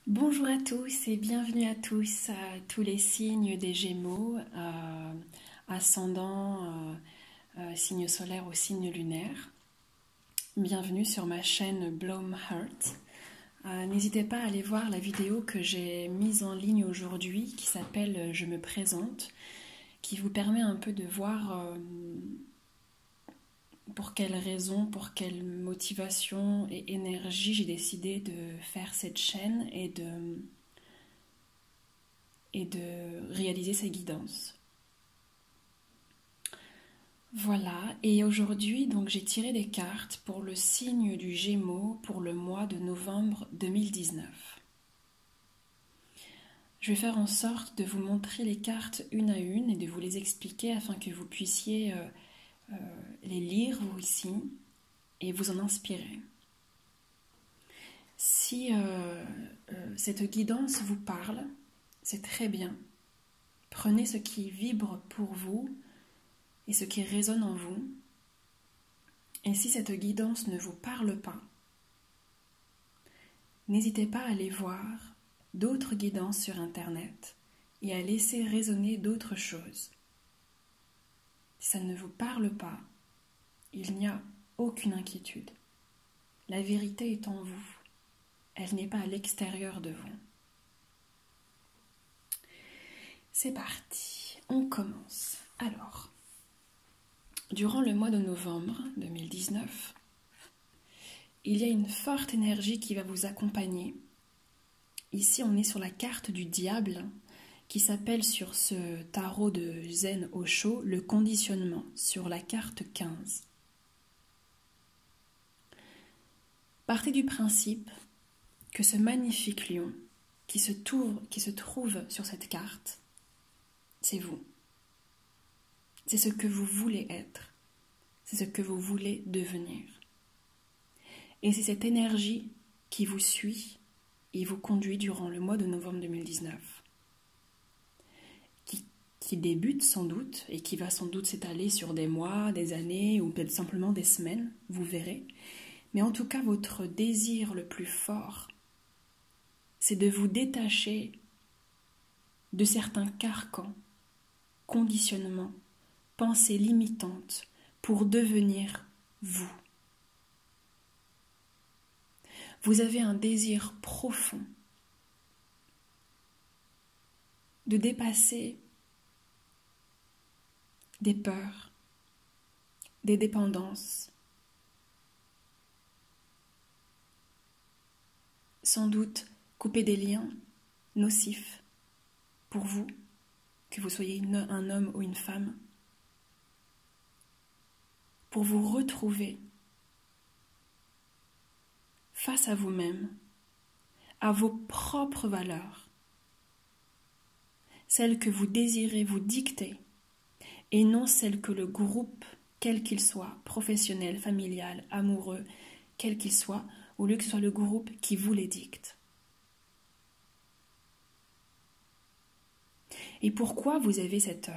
Bonjour à tous et bienvenue à tous, à tous les signes des Gémeaux, ascendant, signe solaire ou signe lunaire. Bienvenue sur ma chaîne Bloom Heart. N'hésitez pas à aller voir la vidéo que j'ai mise en ligne aujourd'hui qui s'appelle Je me présente, qui vous permet un peu de voir pour quelles raisons, pour quelle motivation et énergie j'ai décidé de faire cette chaîne et de réaliser ces guidances. Voilà, et aujourd'hui donc j'ai tiré des cartes pour le signe du Gémeaux pour le mois de novembre 2019. Je vais faire en sorte de vous montrer les cartes une à une et de vous les expliquer afin que vous puissiez les lire vous ici et vous en inspirer. Si cette guidance vous parle, c'est très bien. Prenez ce qui vibre pour vous et ce qui résonne en vous. Et si cette guidance ne vous parle pas, n'hésitez pas à aller voir d'autres guidances sur Internet et à laisser résonner d'autres choses. Si ça ne vous parle pas, il n'y a aucune inquiétude. La vérité est en vous. Elle n'est pas à l'extérieur de vous. C'est parti, on commence. Alors, durant le mois de novembre 2019, il y a une forte énergie qui va vous accompagner. Ici, on est sur la carte du diable qui s'appelle sur ce tarot de Zen Osho le conditionnement, sur la carte 15. Partez du principe que ce magnifique lion qui se trouve sur cette carte, c'est vous. C'est ce que vous voulez être. C'est ce que vous voulez devenir. Et c'est cette énergie qui vous suit et vous conduit durant le mois de novembre 2019. Qui débute sans doute et qui va sans doute s'étaler sur des mois, des années ou peut-être simplement des semaines, vous verrez. Mais en tout cas, votre désir le plus fort, c'est de vous détacher de certains carcans, conditionnements, pensées limitantes pour devenir vous. Vous avez un désir profond de dépasser des peurs, des dépendances, sans doute couper des liens nocifs pour vous, que vous soyez un homme ou une femme, pour vous retrouver face à vous-même, à vos propres valeurs, celles que vous désirez vous dicter, et non celles que le groupe, quel qu'il soit, professionnel, familial, amoureux, quel qu'il soit, au lieu que ce soit le groupe qui vous les dicte. Et pourquoi vous avez cette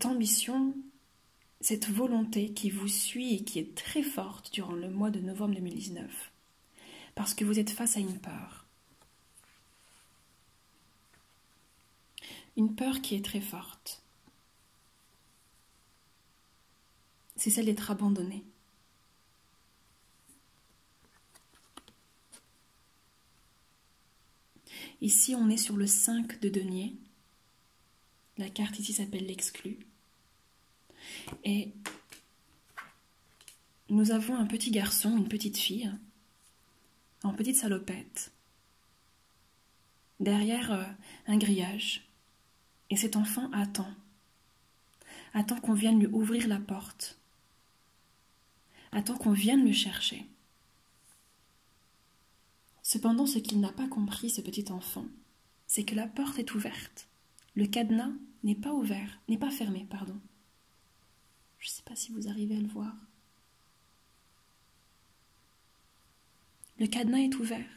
ambition, cette volonté qui vous suit et qui est très forte durant le mois de novembre 2019? Parce que vous êtes face à une peur. Une peur qui est très forte. C'est celle d'être abandonné. Ici, on est sur le 5 de denier. La carte ici s'appelle l'exclu. Et nous avons un petit garçon, une petite fille, en petite salopette, derrière un grillage. Et cet enfant attend qu'on vienne lui ouvrir la porte, attend qu'on vienne le chercher. Cependant, ce qu'il n'a pas compris, ce petit enfant, c'est que la porte est ouverte. Le cadenas n'est pas ouvert, n'est pas fermé, pardon. Je ne sais pas si vous arrivez à le voir. Le cadenas est ouvert,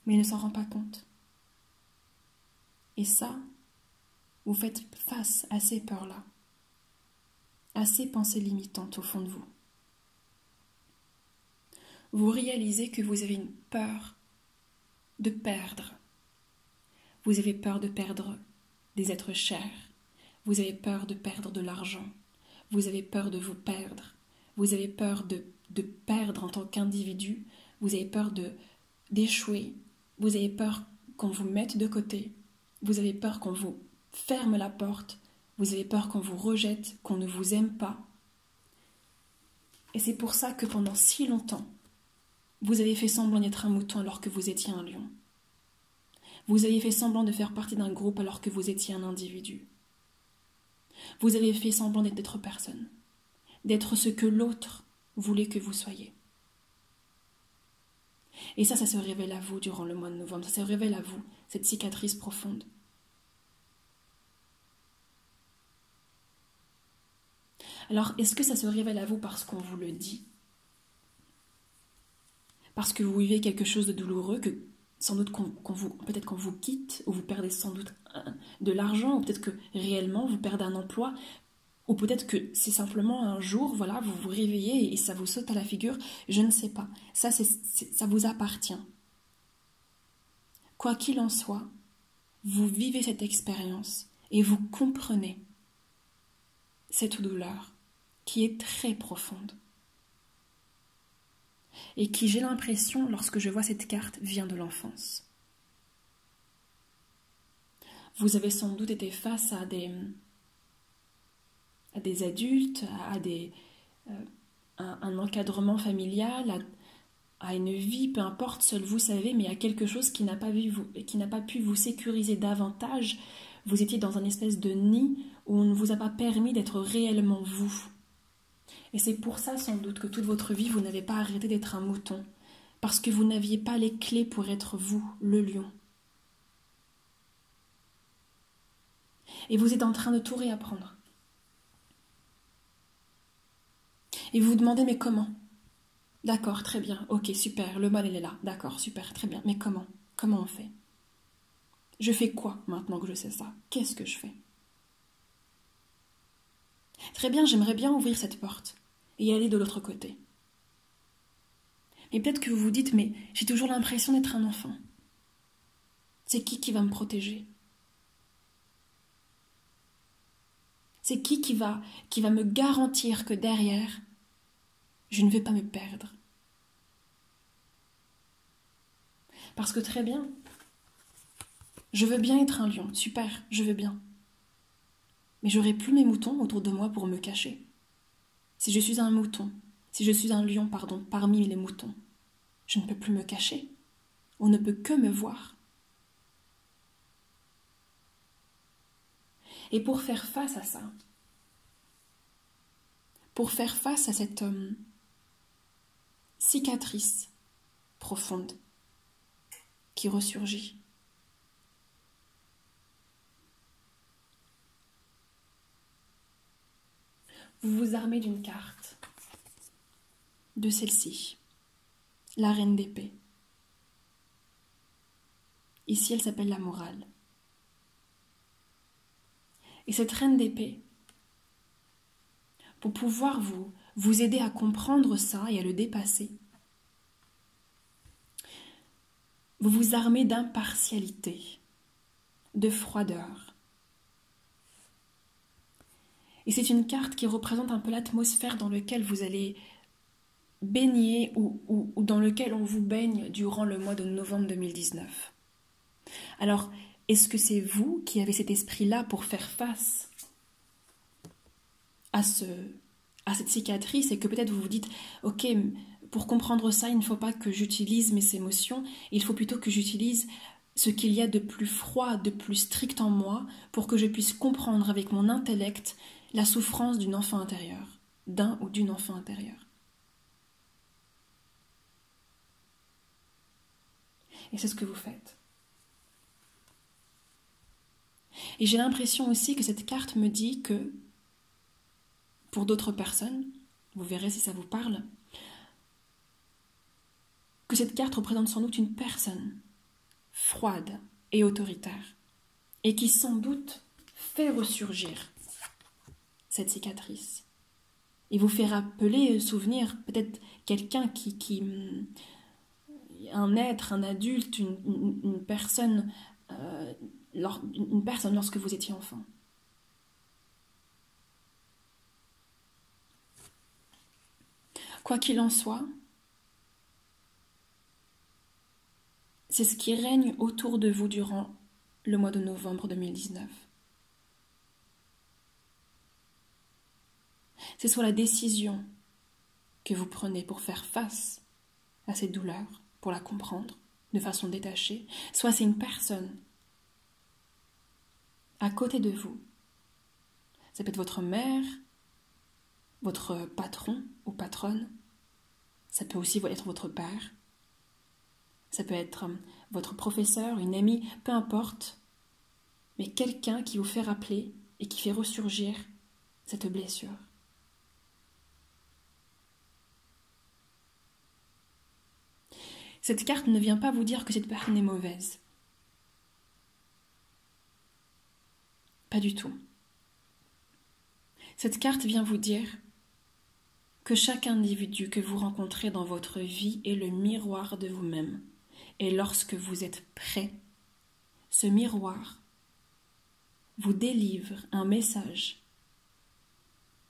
mais il ne s'en rend pas compte. Et ça, vous faites face à ces peurs-là, à ces pensées limitantes au fond de vous. Vous réalisez que vous avez une peur de perdre. Vous avez peur de perdre des êtres chers. Vous avez peur de perdre de l'argent. Vous avez peur de vous perdre. Vous avez peur de perdre en tant qu'individu. Vous avez peur d'échouer. Vous avez peur qu'on vous mette de côté. Vous avez peur qu'on vous ferme la porte. Vous avez peur qu'on vous rejette, qu'on ne vous aime pas. Et c'est pour ça que pendant si longtemps, vous avez fait semblant d'être un mouton alors que vous étiez un lion. Vous avez fait semblant de faire partie d'un groupe alors que vous étiez un individu. Vous avez fait semblant d'être personne, d'être ce que l'autre voulait que vous soyez. Et ça se révèle à vous durant le mois de novembre, ça se révèle à vous, cette cicatrice profonde. Alors, est-ce que ça se révèle à vous parce qu'on vous le dit? Parce que vous vivez quelque chose de douloureux, que sans doute peut-être qu'on vous quitte, ou vous perdez sans doute de l'argent, ou peut-être que réellement vous perdez un emploi, ou peut-être que c'est simplement un jour, voilà, vous vous réveillez et ça vous saute à la figure, je ne sais pas. Ça vous appartient. Quoi qu'il en soit, vous vivez cette expérience et vous comprenez cette douleur qui est très profonde et qui, j'ai l'impression, lorsque je vois cette carte, vient de l'enfance. Vous avez sans doute été face à des adultes, un encadrement familial, à une vie, peu importe, seul vous savez, mais à quelque chose qui n'a pas pu vous sécuriser davantage. Vous étiez dans un espèce de nid où on ne vous a pas permis d'être réellement vous. Et c'est pour ça sans doute que toute votre vie, vous n'avez pas arrêté d'être un mouton, parce que vous n'aviez pas les clés pour être vous, le lion. Et vous êtes en train de tout réapprendre. Et vous vous demandez, mais comment? D'accord, très bien, ok, super, le mal il est là, d'accord, super, très bien, mais comment? Comment on fait? Je fais quoi maintenant que je sais ça? Qu'est-ce que je fais? Très bien, j'aimerais bien ouvrir cette porte et aller de l'autre côté. Mais peut-être que vous vous dites, mais j'ai toujours l'impression d'être un enfant. C'est qui va me protéger? C'est qui va me garantir que derrière, je ne vais pas me perdre? Parce que très bien, je veux bien être un lion, super, je veux bien. Mais j'aurai plus mes moutons autour de moi pour me cacher. Si je suis un mouton, si je suis un lion, parmi les moutons, je ne peux plus me cacher. On ne peut que me voir. Et pour faire face à ça, pour faire face à cette cicatrice profonde qui ressurgit, vous vous armez d'une carte, de celle-ci, la reine d'épée. Ici, elle s'appelle la morale. Et cette reine d'épée, pour pouvoir vous aider à comprendre ça et à le dépasser, vous vous armez d'impartialité, de froideur. Et c'est une carte qui représente un peu l'atmosphère dans laquelle vous allez baigner ou dans lequel on vous baigne durant le mois de novembre 2019. Alors, est-ce que c'est vous qui avez cet esprit-là pour faire face à cette cicatrice et que peut-être vous vous dites « Ok, pour comprendre ça, il ne faut pas que j'utilise mes émotions, il faut plutôt que j'utilise ce qu'il y a de plus froid, de plus strict en moi pour que je puisse comprendre avec mon intellect la souffrance d'un enfant intérieur, d'un ou d'une enfant intérieure. » Et c'est ce que vous faites. Et j'ai l'impression aussi que cette carte me dit que, pour d'autres personnes, vous verrez si ça vous parle, que cette carte représente sans doute une personne froide et autoritaire, et qui sans doute fait ressurgir cette cicatrice. Et vous fait rappeler, souvenir, peut-être quelqu'un un être, un adulte, une personne, une personne lorsque vous étiez enfant. Quoi qu'il en soit, c'est ce qui règne autour de vous durant le mois de novembre 2019. C'est soit la décision que vous prenez pour faire face à cette douleur, pour la comprendre de façon détachée, soit c'est une personne à côté de vous. Ça peut être votre mère, votre patron ou patronne, ça peut aussi être votre père, ça peut être votre professeur, une amie, peu importe, mais quelqu'un qui vous fait rappeler et qui fait ressurgir cette blessure. Cette carte ne vient pas vous dire que cette personne est mauvaise. Pas du tout. Cette carte vient vous dire que chaque individu que vous rencontrez dans votre vie est le miroir de vous-même. Et lorsque vous êtes prêt, ce miroir vous délivre un message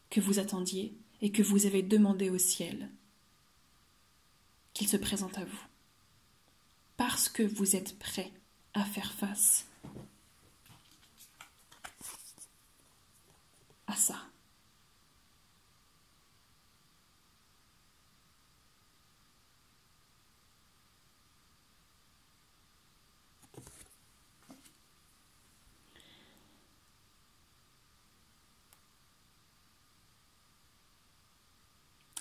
que vous attendiez et que vous avez demandé au ciel qu'il se présente à vous. Parce que vous êtes prêt à faire face à ça.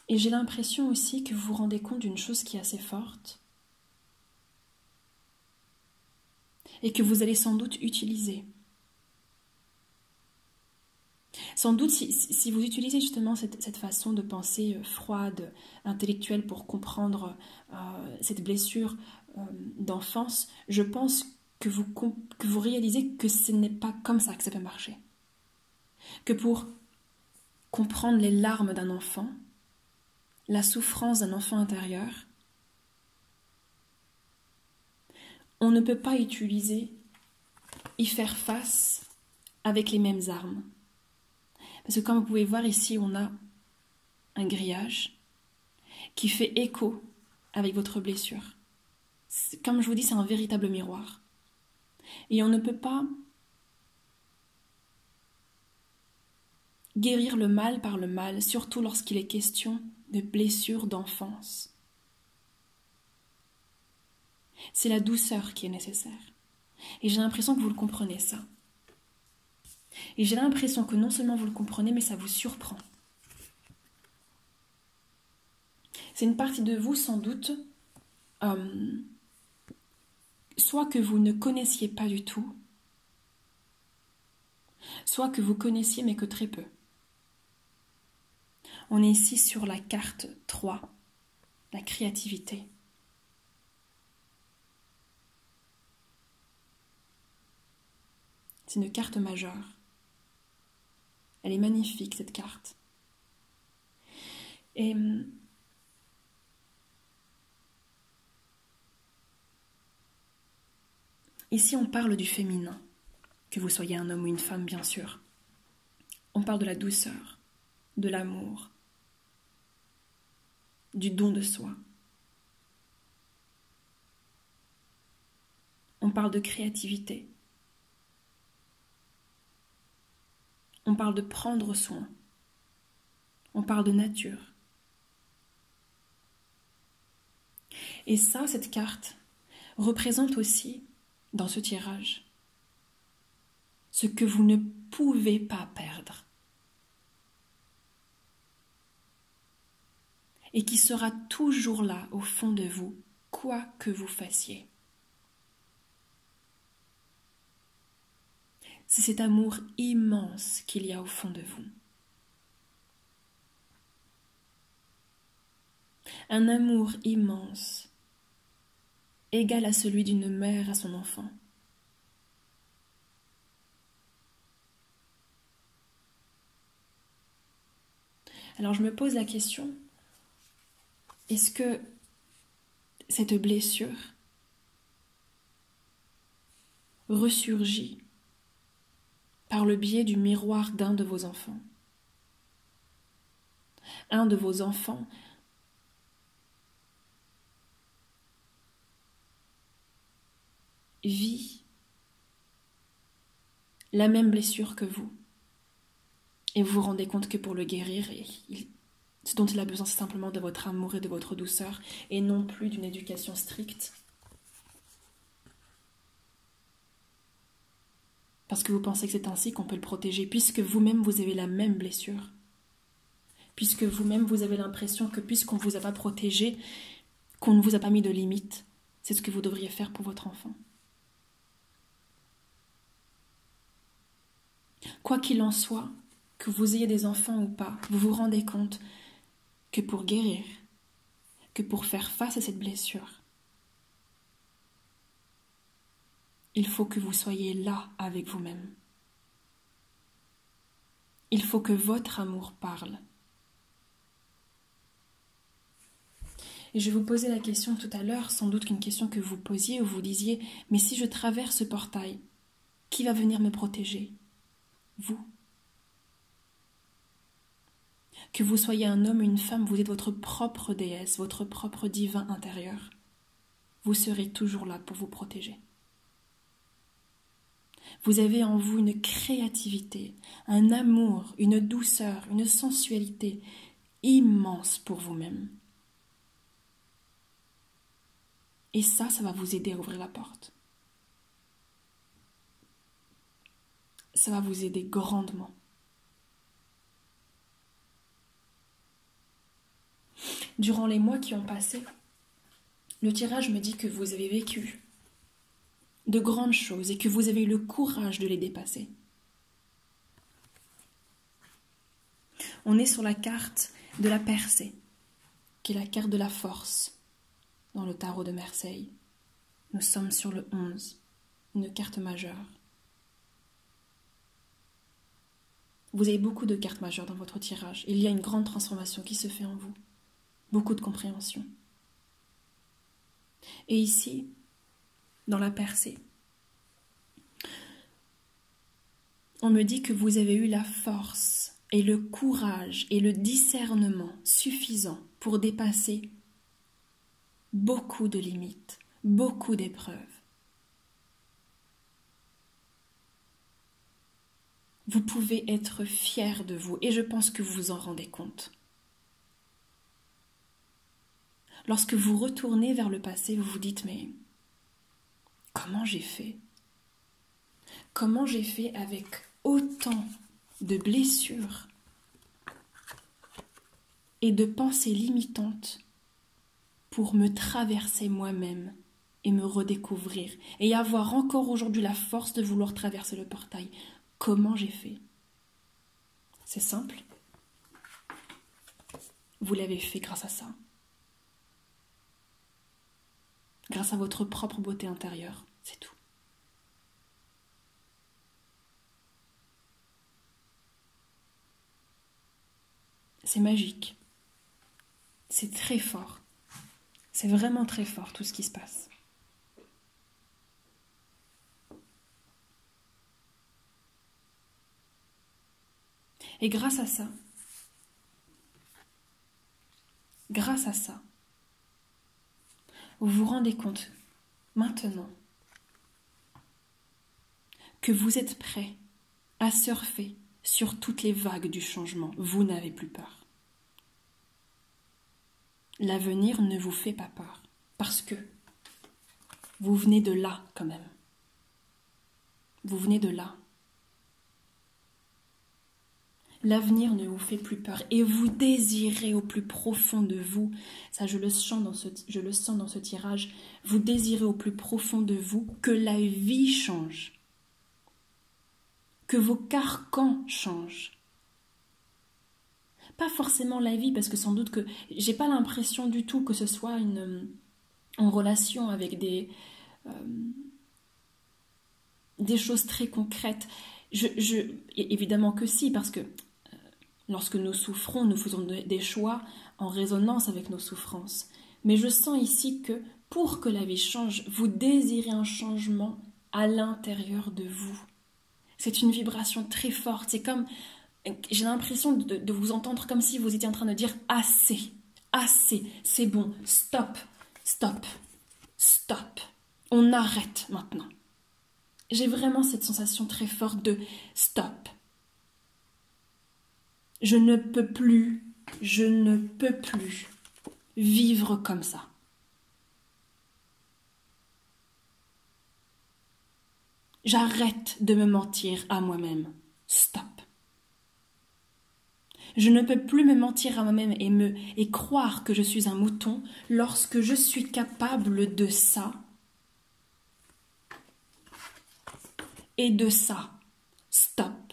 Et j'ai l'impression aussi que vous vous rendez compte d'une chose qui est assez forte et que vous allez sans doute utiliser. Sans doute, si vous utilisez justement cette façon de penser froide, intellectuelle pour comprendre cette blessure d'enfance, je pense que vous réalisez que ce n'est pas comme ça que ça peut marcher. Que pour comprendre les larmes d'un enfant, la souffrance d'un enfant intérieur, on ne peut pas y faire face avec les mêmes armes. Parce que comme vous pouvez voir ici, on a un grillage qui fait écho avec votre blessure. Comme je vous dis, c'est un véritable miroir. Et on ne peut pas guérir le mal par le mal, surtout lorsqu'il est question de blessures d'enfance. C'est la douceur qui est nécessaire. Et j'ai l'impression que vous le comprenez ça. Et j'ai l'impression que non seulement vous le comprenez, mais ça vous surprend. C'est une partie de vous, sans doute, soit que vous ne connaissiez pas du tout, soit que vous connaissiez mais que très peu. On est ici sur la carte 3, la créativité. C'est une carte majeure. Elle est magnifique, cette carte. Et ici, on parle du féminin, que vous soyez un homme ou une femme, bien sûr. On parle de la douceur, de l'amour, du don de soi. On parle de créativité. On parle de prendre soin. On parle de nature. Et ça, cette carte, représente aussi, dans ce tirage, ce que vous ne pouvez pas perdre. Et qui sera toujours là, au fond de vous, quoi que vous fassiez. C'est cet amour immense qu'il y a au fond de vous. Un amour immense, égal à celui d'une mère à son enfant. Alors je me pose la question, est-ce que cette blessure ressurgit par le biais du miroir d'un de vos enfants. Un de vos enfants vit la même blessure que vous. Et vous vous rendez compte que pour le guérir, ce dont il a besoin, c'est simplement de votre amour et de votre douceur, et non plus d'une éducation stricte. Parce que vous pensez que c'est ainsi qu'on peut le protéger, puisque vous-même vous avez la même blessure. Puisque vous-même vous avez l'impression que puisqu'on ne vous a pas protégé, qu'on ne vous a pas mis de limites, c'est ce que vous devriez faire pour votre enfant. Quoi qu'il en soit, que vous ayez des enfants ou pas, vous vous rendez compte que pour guérir, que pour faire face à cette blessure, il faut que vous soyez là avec vous-même. Il faut que votre amour parle. Et je vous posais la question tout à l'heure, sans doute qu'une question que vous posiez, où vous disiez « Mais si je traverse ce portail, qui va venir me protéger ? Vous. » Que vous soyez un homme ou une femme, vous êtes votre propre déesse, votre propre divin intérieur. Vous serez toujours là pour vous protéger. Vous avez en vous une créativité, un amour, une douceur, une sensualité immense pour vous-même. Et ça va vous aider à ouvrir la porte. Ça va vous aider grandement. Durant les mois qui ont passé, le tirage me dit que vous avez vécu de grandes choses et que vous avez eu le courage de les dépasser. On est sur la carte de la percée, qui est la carte de la force dans le tarot de Marseille. Nous sommes sur le 11, une carte majeure. Vous avez beaucoup de cartes majeures dans votre tirage. Il y a une grande transformation qui se fait en vous. Beaucoup de compréhension. Et ici, dans la percée, on me dit que vous avez eu la force et le courage et le discernement suffisant pour dépasser beaucoup de limites, beaucoup d'épreuves. Vous pouvez être fier de vous et je pense que vous vous en rendez compte. Lorsque vous retournez vers le passé, vous vous dites « Mais comment j'ai fait ? Comment j'ai fait avec autant de blessures et de pensées limitantes pour me traverser moi-même et me redécouvrir et avoir encore aujourd'hui la force de vouloir traverser le portail. Comment j'ai fait ? C'est simple. Vous l'avez fait grâce à ça. Grâce à votre propre beauté intérieure, c'est tout. C'est magique. C'est très fort. C'est vraiment très fort tout ce qui se passe. Et grâce à ça, vous vous rendez compte maintenant que vous êtes prêt à surfer sur toutes les vagues du changement. Vous n'avez plus peur. L'avenir ne vous fait pas peur parce que vous venez de là quand même. Vous venez de là. L'avenir ne vous fait plus peur et vous désirez au plus profond de vous, ça je le sens dans ce tirage, vous désirez au plus profond de vous que la vie change, que vos carcans changent. Pas forcément la vie, parce que sans doute que j'ai pas l'impression du tout que ce soit en relation avec des choses très concrètes. Évidemment que si, parce que lorsque nous souffrons, nous faisons des choix en résonance avec nos souffrances. Mais je sens ici que pour que la vie change, vous désirez un changement à l'intérieur de vous. C'est une vibration très forte. C'est comme, j'ai l'impression de vous entendre comme si vous étiez en train de dire assez, assez, c'est bon, stop, stop, stop. On arrête maintenant. J'ai vraiment cette sensation très forte de stop. Je ne peux plus vivre comme ça. J'arrête de me mentir à moi-même. Stop. Je ne peux plus me mentir à moi-même et croire que je suis un mouton lorsque je suis capable de ça et de ça. Stop.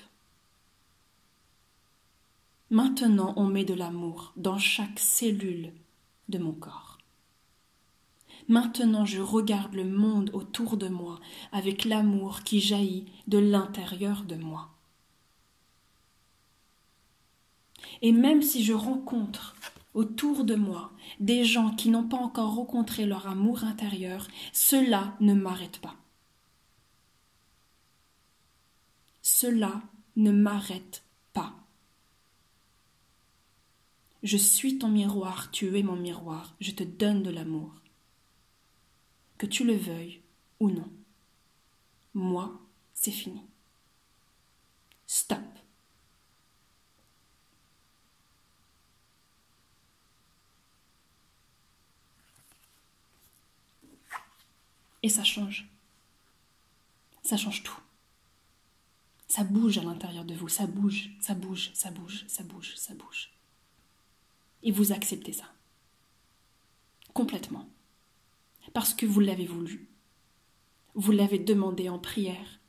Maintenant, on met de l'amour dans chaque cellule de mon corps. Maintenant, je regarde le monde autour de moi avec l'amour qui jaillit de l'intérieur de moi. Et même si je rencontre autour de moi des gens qui n'ont pas encore rencontré leur amour intérieur, cela ne m'arrête pas. Cela ne m'arrête pas. Je suis ton miroir, tu es mon miroir, je te donne de l'amour. Que tu le veuilles ou non. Moi, c'est fini. Stop. Et ça change. Ça change tout. Ça bouge à l'intérieur de vous, ça bouge, ça bouge, ça bouge, ça bouge, ça bouge. Et vous acceptez ça. Complètement. Parce que vous l'avez voulu. Vous l'avez demandé en prière.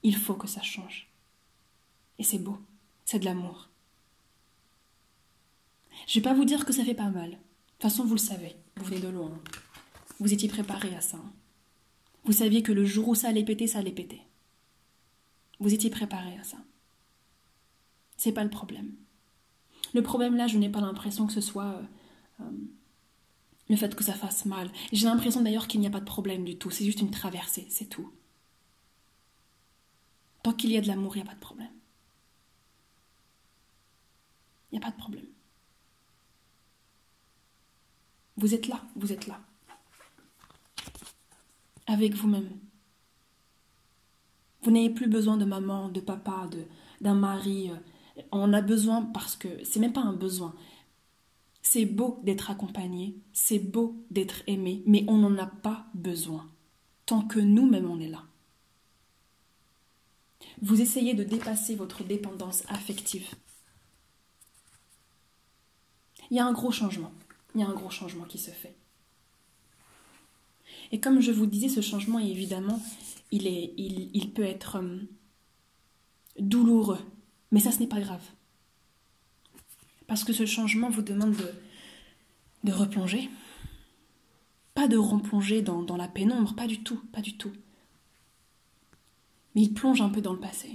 Il faut que ça change. Et c'est beau. C'est de l'amour. Je ne vais pas vous dire que ça fait pas mal. De toute façon, vous le savez. Vous venez de loin. Vous étiez préparé à ça. Vous saviez que le jour où ça allait péter, ça allait péter. Vous étiez préparé à ça. C'est pas le problème. Le problème là, je n'ai pas l'impression que ce soit le fait que ça fasse mal. J'ai l'impression d'ailleurs qu'il n'y a pas de problème du tout. C'est juste une traversée, c'est tout. Tant qu'il y a de l'amour, il n'y a pas de problème. Il n'y a pas de problème. Vous êtes là, vous êtes là. Avec vous-même. Vous n'avez plus besoin de maman, de papa, d'un mari. On a besoin parce que c'est même pas un besoin. C'est beau d'être accompagné, c'est beau d'être aimé, mais on n'en a pas besoin. Tant que nous-mêmes on est là. Vous essayez de dépasser votre dépendance affective. Il y a un gros changement. Il y a un gros changement qui se fait. Et comme je vous disais, ce changement, évidemment, il peut être douloureux. Mais ça, ce n'est pas grave. Parce que ce changement vous demande de replonger. Pas de replonger dans la pénombre, pas du tout, pas du tout. Mais il plonge un peu dans le passé.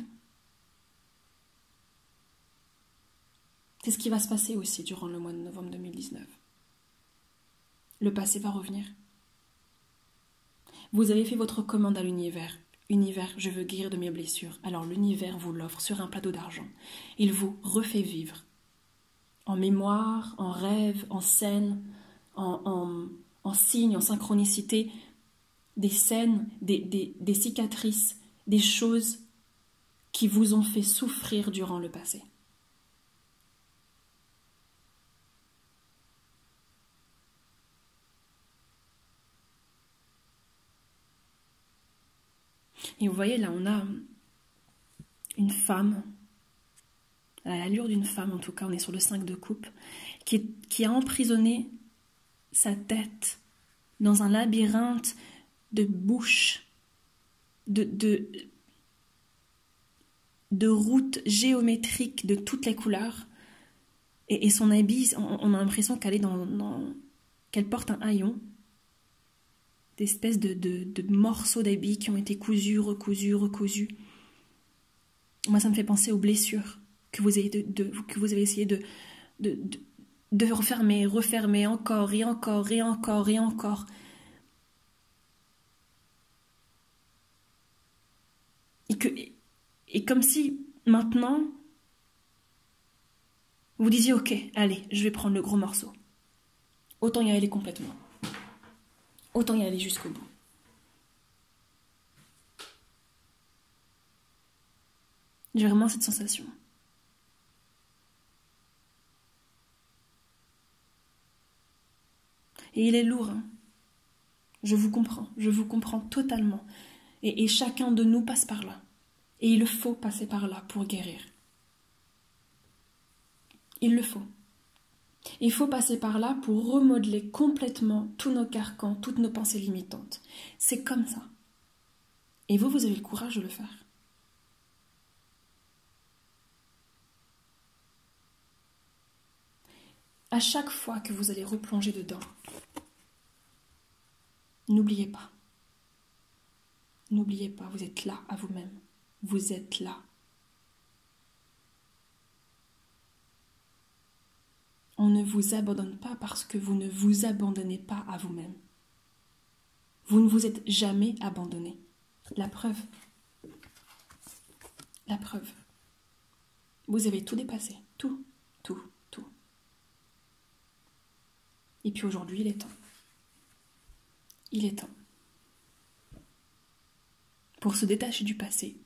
C'est ce qui va se passer aussi durant le mois de novembre 2019. Le passé va revenir. Vous avez fait votre commande à l'univers. Univers, je veux guérir de mes blessures. Alors l'univers vous l'offre sur un plateau d'argent. Il vous refait vivre. En mémoire, en rêve, en scène, en signe, en synchronicité, des scènes, des cicatrices, des choses qui vous ont fait souffrir durant le passé. Et vous voyez, là, on a une femme, à l'allure d'une femme en tout cas, on est sur le 5 de coupe, qui a emprisonné sa tête dans un labyrinthe de bouches, de routes géométriques de toutes les couleurs. Et son habit, on a l'impression qu'elle est qu'elle porte un haillon, d'espèces de morceaux d'habits qui ont été cousus, recousus. Moi, ça me fait penser aux blessures que vous avez essayé de refermer, refermer encore et encore et encore et encore. Et comme si maintenant, vous disiez ok, allez, je vais prendre le gros morceau. Autant y aller complètement. Autant y aller jusqu'au bout. J'ai vraiment cette sensation. Et il est lourd, hein. Je vous comprends totalement. Et chacun de nous passe par là. Et il faut passer par là pour guérir. Il le faut. Il faut passer par là pour remodeler complètement tous nos carcans, toutes nos pensées limitantes. C'est comme ça. Et vous avez le courage de le faire. À chaque fois que vous allez replonger dedans, n'oubliez pas. N'oubliez pas, vous êtes là à vous-même. Vous êtes là. On ne vous abandonne pas parce que vous ne vous abandonnez pas à vous-même. Vous ne vous êtes jamais abandonné. La preuve. La preuve. Vous avez tout dépassé. Tout. Et puis aujourd'hui, il est temps. Il est temps. Pour se détacher du passé,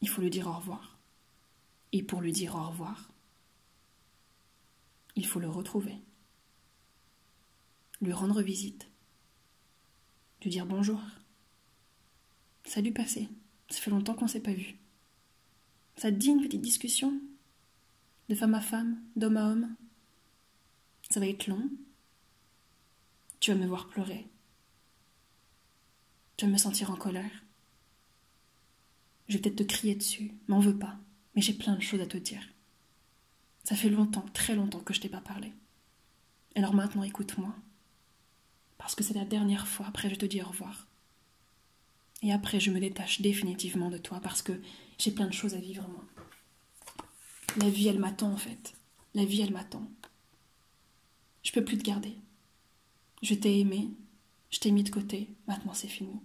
il faut lui dire au revoir. Et pour lui dire au revoir, il faut le retrouver. Lui rendre visite. Lui dire bonjour. Salut passé. Ça fait longtemps qu'on ne s'est pas vu. Ça te dit une petite discussion? De femme à femme, d'homme à homme? Ça va être long. Tu vas me voir pleurer. Tu vas me sentir en colère. Je vais peut-être te crier dessus, m'en veux pas, mais j'ai plein de choses à te dire. Ça fait longtemps, très longtemps que je t'ai pas parlé. Alors maintenant, écoute-moi. Parce que c'est la dernière fois, après je te dis au revoir. Et après, je me détache définitivement de toi parce que j'ai plein de choses à vivre, moi. La vie, elle m'attend, en fait. La vie, elle m'attend. Je peux plus te garder. Je t'ai aimé, je t'ai mis de côté, maintenant c'est fini.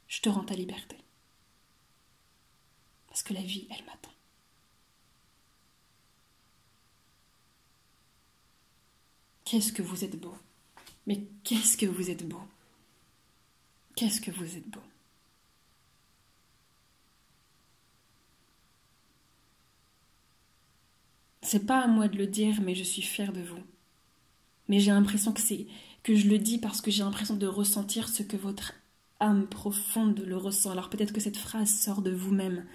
Je te rends ta liberté. Parce que la vie, elle m'attend. Qu'est-ce que vous êtes beau. Mais qu'est-ce que vous êtes beau. Qu'est-ce que vous êtes beau. C'est pas à moi de le dire, mais je suis fière de vous. Mais j'ai l'impression que je le dis parce que j'ai l'impression de ressentir ce que votre âme profonde le ressent. Alors peut-être que cette phrase sort de vous-même.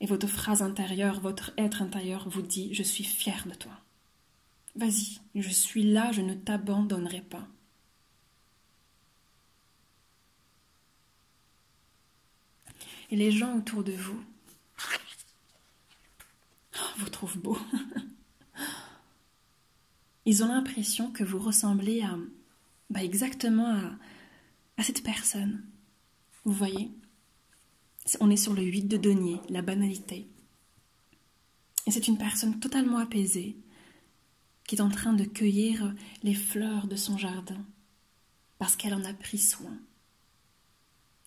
Et votre phrase intérieure, votre être intérieur vous dit « Je suis fière de toi. Vas-y, je suis là, je ne t'abandonnerai pas. » Et les gens autour de vous vous trouvent beau. Ils ont l'impression que vous ressemblez exactement à cette personne. Vous voyez? On est sur le 8 de denier, la banalité. Et c'est une personne totalement apaisée qui est en train de cueillir les fleurs de son jardin parce qu'elle en a pris soin.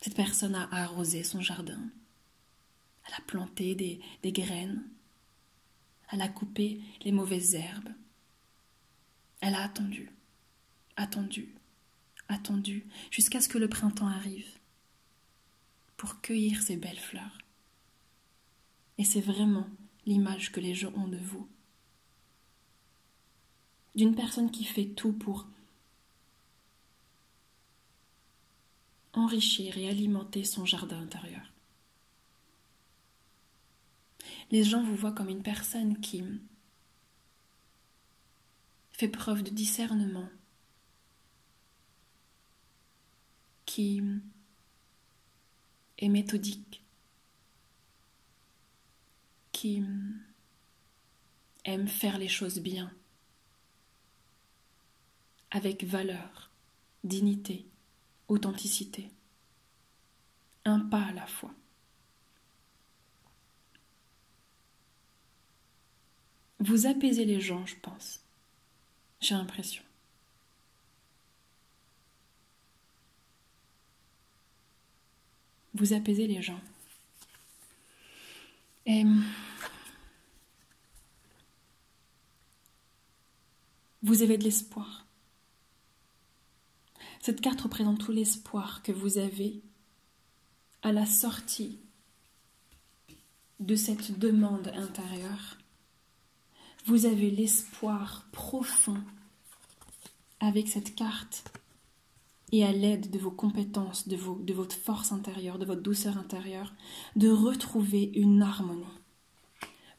Cette personne a arrosé son jardin. Elle a planté des graines. Elle a coupé les mauvaises herbes. Elle a attendu, jusqu'à ce que le printemps arrive pour cueillir ces belles fleurs. Et c'est vraiment l'image que les gens ont de vous. D'une personne qui fait tout pour enrichir et alimenter son jardin intérieur. Les gens vous voient comme une personne qui fait preuve de discernement, qui est méthodique, qui aime faire les choses bien, avec valeur, dignité, authenticité, un pas à la fois. Vous apaisez les gens, je pense. J'ai l'impression. Vous apaisez les gens. Et vous avez de l'espoir. Cette carte représente tout l'espoir que vous avez à la sortie de cette demande intérieure. Vous avez l'espoir profond avec cette carte et à l'aide de vos compétences, de votre force intérieure, de votre douceur intérieure, de retrouver une harmonie.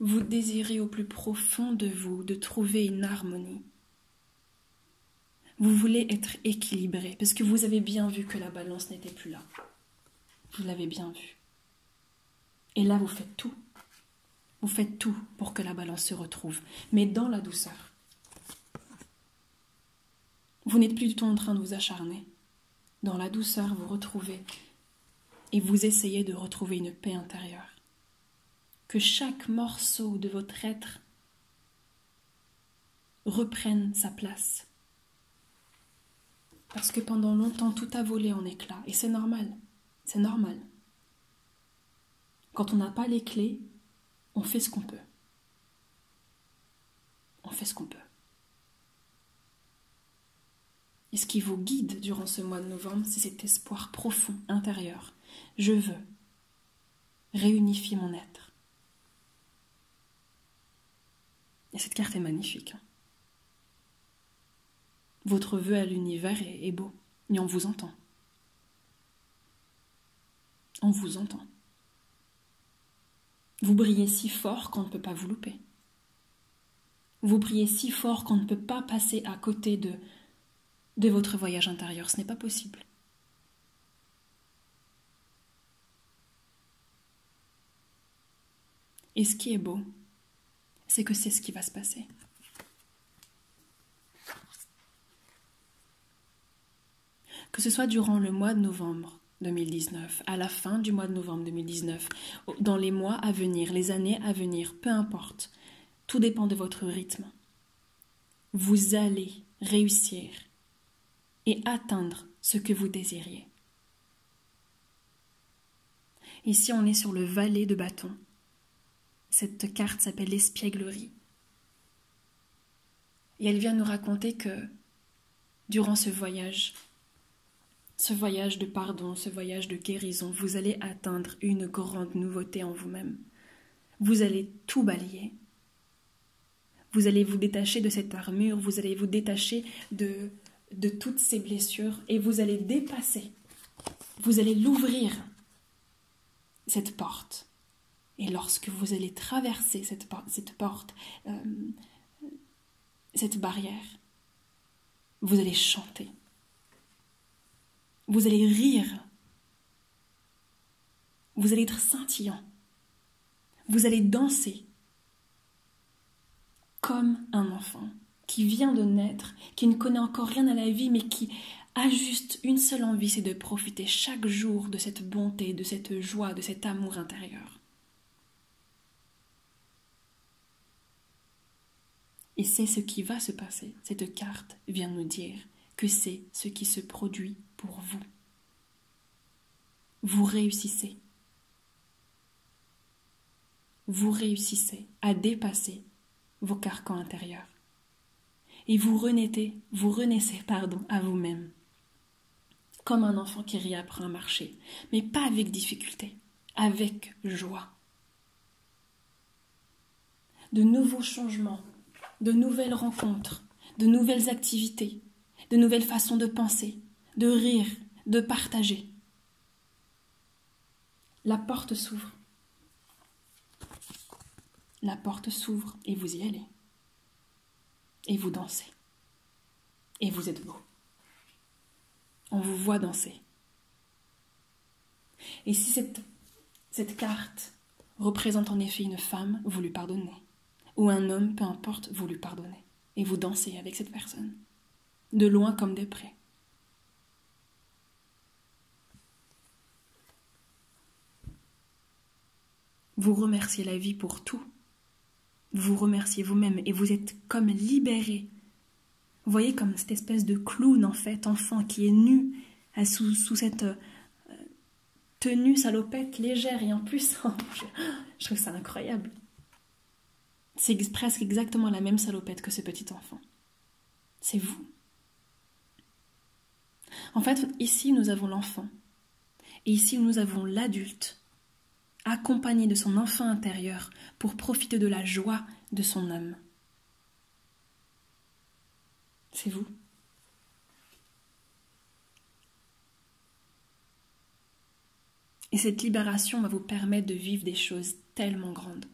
Vous désirez au plus profond de vous de trouver une harmonie. Vous voulez être équilibré parce que vous avez bien vu que la balance n'était plus là. Vous l'avez bien vu. Et là, vous faites tout. Vous faites tout pour que la balance se retrouve, mais dans la douceur. Vous n'êtes plus du tout en train de vous acharner. Dans la douceur, vous retrouvez et vous essayez de retrouver une paix intérieure. Que chaque morceau de votre être reprenne sa place. Parce que pendant longtemps, tout a volé en éclats. Et c'est normal. C'est normal. Quand on n'a pas les clés, on fait ce qu'on peut. On fait ce qu'on peut. Et ce qui vous guide durant ce mois de novembre, c'est cet espoir profond, intérieur. Je veux réunifier mon être. Et cette carte est magnifique. Votre vœu à l'univers est beau, et on vous entend. On vous entend. Vous brillez si fort qu'on ne peut pas vous louper. Vous brillez si fort qu'on ne peut pas passer à côté de votre voyage intérieur. Ce n'est pas possible. Et ce qui est beau, c'est que c'est ce qui va se passer. Que ce soit durant le mois de novembre 2019, à la fin du mois de novembre 2019, dans les mois à venir, les années à venir, peu importe, tout dépend de votre rythme. Vous allez réussir et atteindre ce que vous désiriez. Ici, on est sur le valet de bâton. Cette carte s'appelle l'espièglerie. Et elle vient nous raconter que durant ce voyage de pardon, ce voyage de guérison, vous allez atteindre une grande nouveauté en vous-même. Vous allez tout balayer. Vous allez vous détacher de cette armure, vous allez vous détacher de toutes ces blessures et vous allez dépasser. Vous allez l'ouvrir, cette porte. Et lorsque vous allez traverser cette porte, cette barrière, vous allez chanter. Vous allez rire. Vous allez être scintillant. Vous allez danser comme un enfant qui vient de naître, qui ne connaît encore rien à la vie, mais qui a juste une seule envie, c'est de profiter chaque jour de cette bonté, de cette joie, de cet amour intérieur. Et c'est ce qui va se passer. Cette carte vient nous dire que c'est ce qui se produit pour vous. Vous réussissez. Vous réussissez à dépasser vos carcans intérieurs. Et vous renaissez à vous-même. Comme un enfant qui réapprend à marcher, mais pas avec difficulté, avec joie. De nouveaux changements, de nouvelles rencontres, de nouvelles activités, de nouvelles façons de penser, de rire, de partager. La porte s'ouvre. La porte s'ouvre et vous y allez. Et vous dansez. Et vous êtes beau. On vous voit danser. Et si cette carte représente en effet une femme, vous lui pardonnez. Ou un homme, peu importe, vous lui pardonnez. Et vous dansez avec cette personne. De loin comme de près. Vous remerciez la vie pour tout. Vous vous remerciez vous-même et vous êtes comme libéré. Vous voyez comme cette espèce de clown, en fait, enfant qui est nu sous cette tenue salopette légère et en plus, je trouve ça incroyable. C'est presque exactement la même salopette que ce petit enfant. C'est vous. En fait, ici, nous avons l'enfant. Et ici, nous avons l'adulte, accompagné de son enfant intérieur pour profiter de la joie de son âme. C'est vous. Et cette libération va vous permettre de vivre des choses tellement grandes,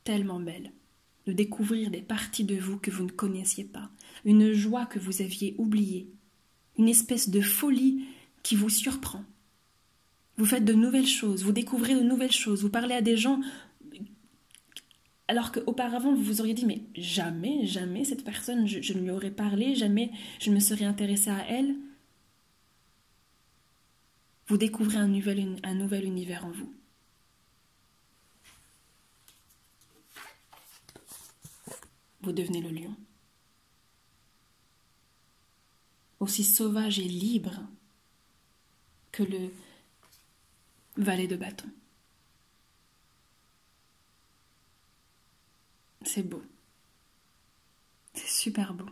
tellement belles, de découvrir des parties de vous que vous ne connaissiez pas, une joie que vous aviez oubliée, une espèce de folie qui vous surprend. Vous faites de nouvelles choses, vous découvrez de nouvelles choses, vous parlez à des gens alors qu'auparavant vous vous auriez dit mais jamais, jamais cette personne, je ne lui aurais parlé, jamais je ne me serais intéressée à elle. Vous découvrez un nouvel univers en vous. Vous devenez le lion. Aussi sauvage et libre que le valet de bâton. C'est beau. C'est super beau.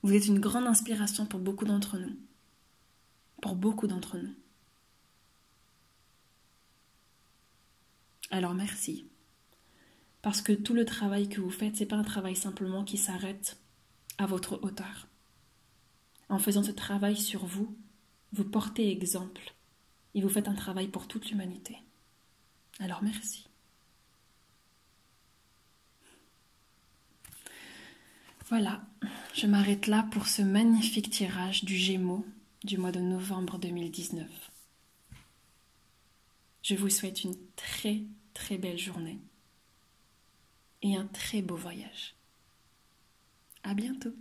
Vous êtes une grande inspiration pour beaucoup d'entre nous. Pour beaucoup d'entre nous. Alors merci. Parce que tout le travail que vous faites, c'est pas un travail simplement qui s'arrête à votre hauteur. En faisant ce travail sur vous, vous portez exemple et vous faites un travail pour toute l'humanité. Alors merci. Voilà, je m'arrête là pour ce magnifique tirage du Gémeaux du mois de novembre 2019. Je vous souhaite une très très belle journée et un très beau voyage. À bientôt.